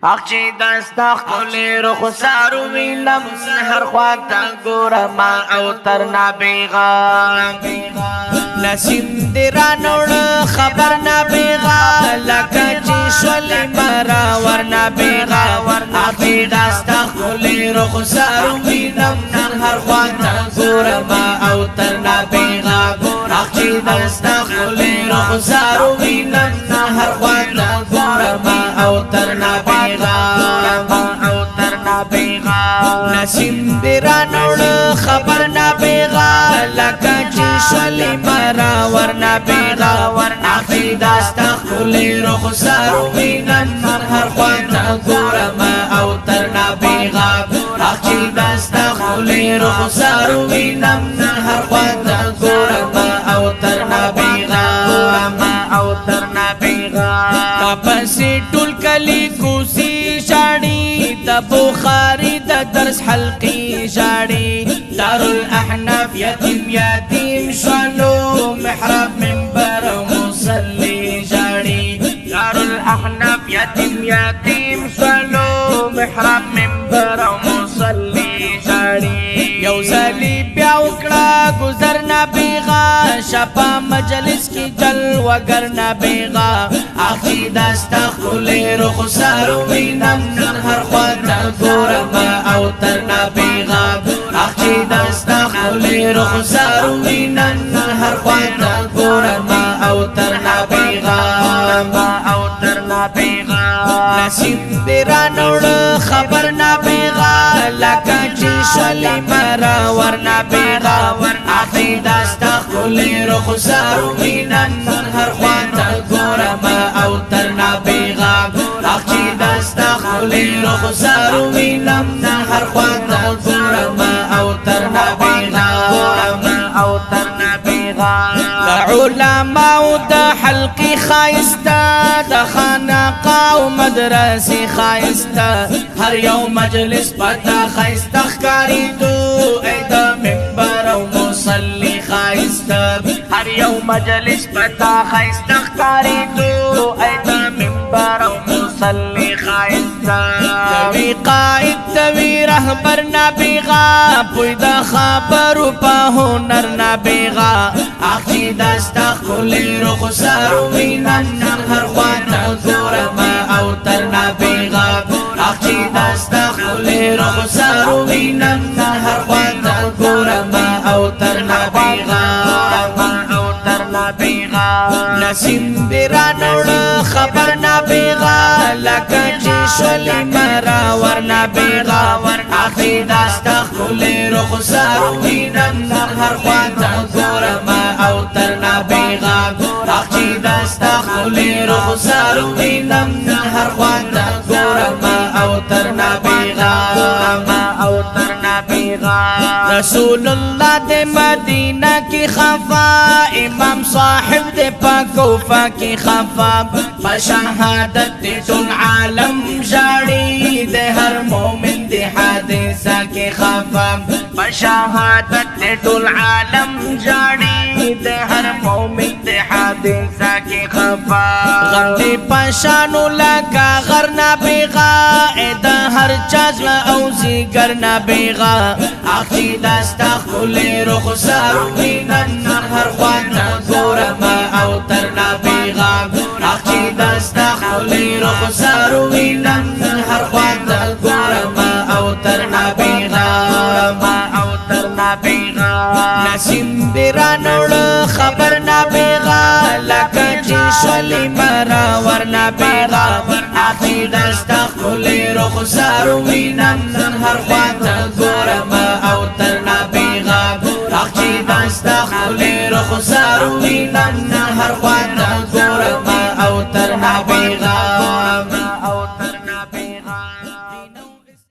اخچی دستا خلی رخسارو وینم هر خواتا گورم او ترنا بیغام نسیم دیرانوڑ خبر نا بیغا لکا چی شولی مرا ورنا بیغا اخچی دستا خلی رخسارو وینم هر خواتا گورم او ترنا بیغا اخچی دستا خلی رخسارو وینم هر خواتا گورم او ترنا نسیم دیرانوڑ خبر نا بیغا لکا چی شولی مرا ورنا بیغا آخی داستا خلی رخسارو وینن هر خواتا گورم او ترنا بیغا آخی داستا خلی رخسارو وینن هر خواتا گورم او ترنا بیغا تپسی ټول کلی کوسی شاڑی د بخاری د درس حلقی شاڑی دارالاحناف یتیم شلو محراب منبر مصلی شاڑی دارالاحناف یتیم شلو محراب منبر مصلی شاڑی یو زلی بیا وکړه گزر نا بیغا شپا مجلس کی جل وگر نا بیغا آخی داستا خلی رخسارو وینم هر خواتا گورم او ترنا بیغا آخی داستا خلی رخسارو وینم هر خواتا گورم او ترنا بیغا نسیم دیرانوڑ خبر نا بیغا لکا چی شولی مرا ورنا بیغا آخی داستا خلی رخسارو وینن هر خواتا گورم او ترنا بیغا آخی داستا خلی رخسارو وینن هر خواتا گورم او ترنا بیغا علماء د حلقی خایستا د خانقاو مدرسی خایستا هر یو مجلس پتا خایستا خکاری دو اید منبر و مصلی خایستا هر یو مجلس پتا خایستا خکاری دو اید منبر و مصلی خایستا دوی قائد دوی رهبر نبیغا پوی دا خبرو پا هنر نبیغا آخی داستا خلی رخسارو وینن هر خواتا گورم او ترنا بیغا آخی داستا خلی رخسارو وینن هر خواتا گورم او ترنا بیغا نسیم دیرانوڑ خبر نا بیغا لکا چی شولی مرا ورنا بیغا آخی داستا خلی رخسارو وینن هر خواتا گورم او ترنا بیغا آخی داستا خلی رخسارو وینن هر خواتا گورم او ترنا بیغا رسول اللہ دے مدینہ کی خفا امام صاحب دے پاکوفا کی خفا بشہادت دے ٹول عالم جاڑی دے ہر مومن دے حادثہ کی خفا بشہادت دے ٹول عالم جاڑی دے ہر مومن دے حادثہ کی خفا غندی پشانو لکا غرنا بیغا ایدہ ہر چازل اوزی گرنا بیغا آخی داستا خلی رخسارو وینن هر خواتا گورم او ترنا بیغا آخی داستا خلی رخسارو وینن هر خواتا گورم او ترنا بیغا نسیم دیرانوڑ خبر نا بیغا لکا چی شولی مرا ورنا بیغا آخی داستا خلی رخسارو وینن هر خواتا گورم او ترنا بیغا آخی داستا خلی رخسارو وینن هر خواتا